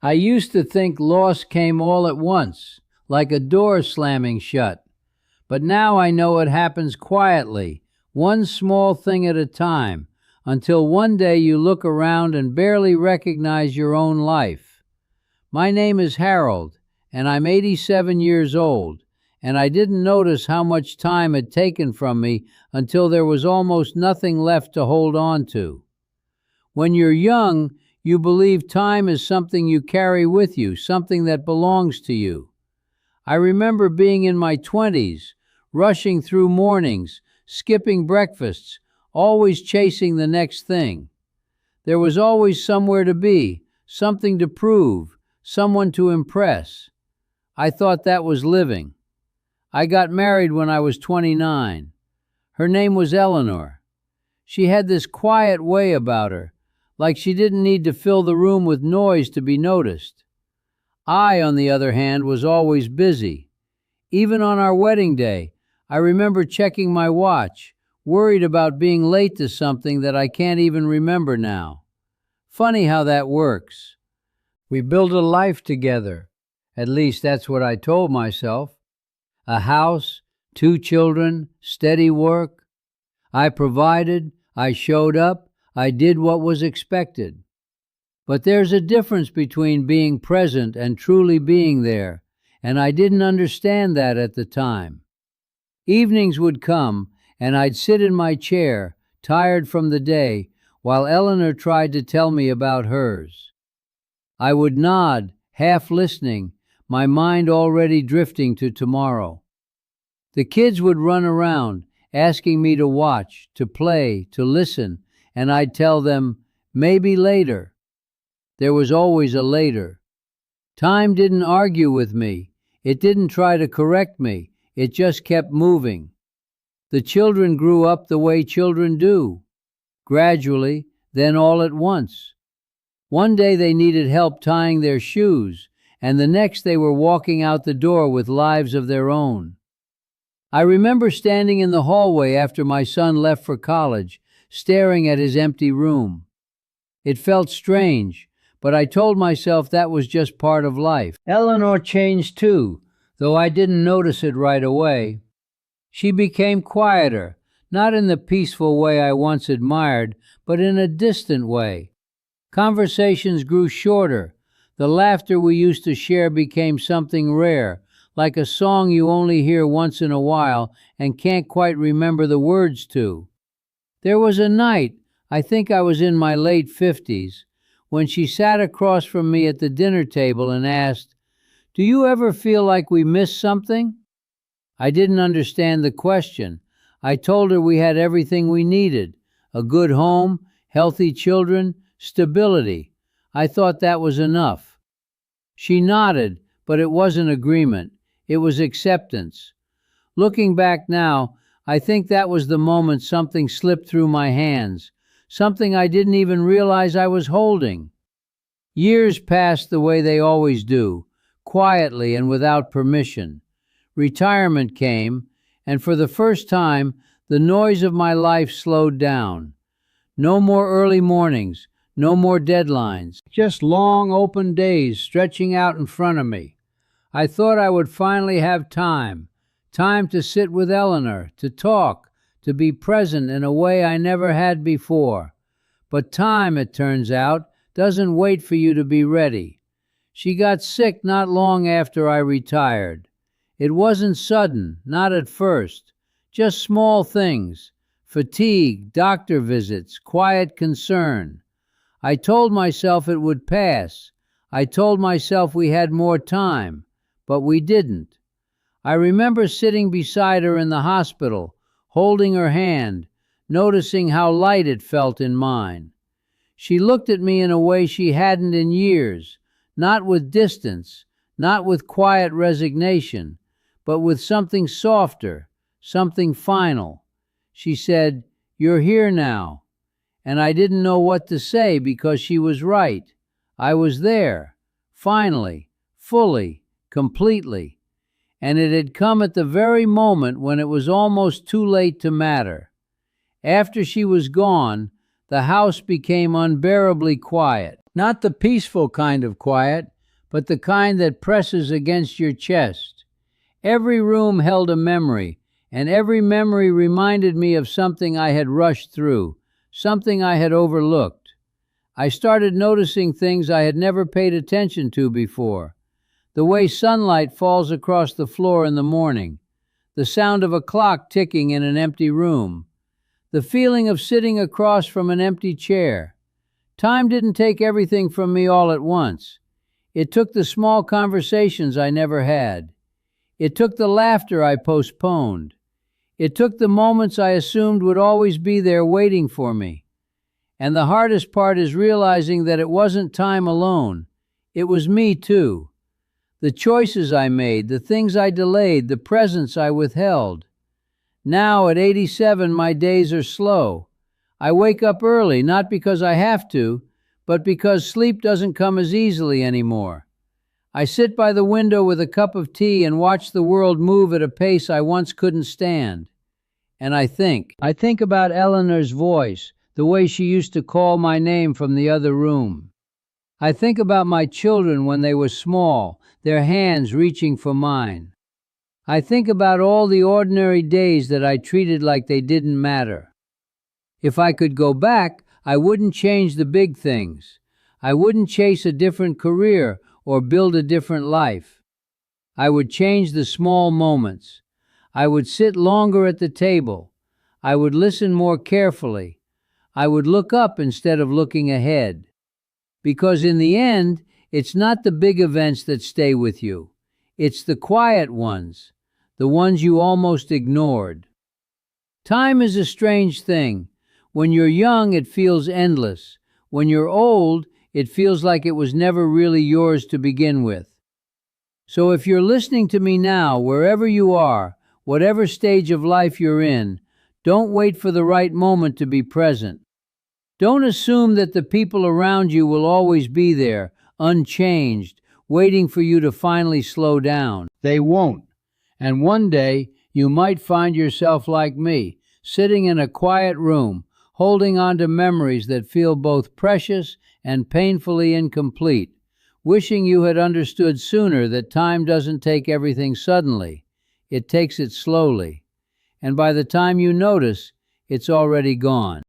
I used to think loss came all at once, like a door slamming shut. But now I know it happens quietly, one small thing at a time, until one day you look around and barely recognize your own life. My name is Harold, and I'm 87 years old, and I didn't notice how much time had taken from me until there was almost nothing left to hold on to. When you're young, you believe time is something you carry with you, something that belongs to you. I remember being in my 20s, rushing through mornings, skipping breakfasts, always chasing the next thing. There was always somewhere to be, something to prove, someone to impress. I thought that was living. I got married when I was 29. Her name was Eleanor. She had this quiet way about her, like she didn't need to fill the room with noise to be noticed. I, on the other hand, was always busy. Even on our wedding day, I remember checking my watch, worried about being late to something that I can't even remember now. Funny how that works. We built a life together. At least that's what I told myself. A house, 2 children, steady work. I provided, I showed up, I did what was expected. But there's a difference between being present and truly being there, and I didn't understand that at the time. Evenings would come, and I'd sit in my chair, tired from the day, while Eleanor tried to tell me about hers. I would nod, half listening, my mind already drifting to tomorrow. The kids would run around, asking me to watch, to play, to listen, and I'd tell them, maybe later. There was always a later. Time didn't argue with me. It didn't try to correct me. It just kept moving. The children grew up the way children do. Gradually, then all at once. One day they needed help tying their shoes, and the next they were walking out the door with lives of their own. I remember standing in the hallway after my son left for college, staring at his empty room. It felt strange, but I told myself that was just part of life. Eleanor changed too, though I didn't notice it right away. She became quieter, not in the peaceful way I once admired, but in a distant way. Conversations grew shorter. The laughter we used to share became something rare, like a song you only hear once in a while and can't quite remember the words to. There was a night, I think I was in my late 50s, when she sat across from me at the dinner table and asked, "Do you ever feel like we missed something?" I didn't understand the question. I told her we had everything we needed, a good home, healthy children, stability. I thought that was enough. She nodded, but it wasn't agreement. It was acceptance. Looking back now, I think that was the moment something slipped through my hands, something I didn't even realize I was holding. Years passed the way they always do, quietly and without permission. Retirement came, and for the first time, the noise of my life slowed down. No more early mornings, no more deadlines, just long open days stretching out in front of me. I thought I would finally have time to sit with Eleanor, to talk, to be present in a way I never had before. But time, it turns out, doesn't wait for you to be ready. She got sick not long after I retired. It wasn't sudden, not at first, just small things, fatigue, doctor visits, quiet concern. I told myself it would pass. I told myself we had more time, but we didn't. I remember sitting beside her in the hospital, holding her hand, noticing how light it felt in mine. She looked at me in a way she hadn't in years, not with distance, not with quiet resignation, but with something softer, something final. She said, "You're here now." And I didn't know what to say because she was right. I was there, finally, fully, completely. And it had come at the very moment when it was almost too late to matter. After she was gone, the house became unbearably quiet. Not the peaceful kind of quiet, but the kind that presses against your chest. Every room held a memory, and every memory reminded me of something I had rushed through, something I had overlooked. I started noticing things I had never paid attention to before. The way sunlight falls across the floor in the morning, the sound of a clock ticking in an empty room, the feeling of sitting across from an empty chair. Time didn't take everything from me all at once. It took the small conversations I never had. It took the laughter I postponed. It took the moments I assumed would always be there waiting for me. And the hardest part is realizing that it wasn't time alone. It was me too. The choices I made, the things I delayed, the presents I withheld. Now at 87, my days are slow. I wake up early, not because I have to, but because sleep doesn't come as easily anymore. I sit by the window with a cup of tea and watch the world move at a pace I once couldn't stand. And I think about Eleanor's voice, the way she used to call my name from the other room. I think about my children when they were small, their hands reaching for mine. I think about all the ordinary days that I treated like they didn't matter. If I could go back, I wouldn't change the big things. I wouldn't chase a different career or build a different life. I would change the small moments. I would sit longer at the table. I would listen more carefully. I would look up instead of looking ahead. Because in the end, it's not the big events that stay with you. It's the quiet ones, the ones you almost ignored. Time is a strange thing. When you're young, it feels endless. When you're old, it feels like it was never really yours to begin with. So if you're listening to me now, wherever you are, whatever stage of life you're in, don't wait for the right moment to be present. Don't assume that the people around you will always be there, unchanged, waiting for you to finally slow down. They won't. And one day, you might find yourself like me, sitting in a quiet room, holding on to memories that feel both precious and painfully incomplete, wishing you had understood sooner that time doesn't take everything suddenly. It takes it slowly. And by the time you notice, it's already gone.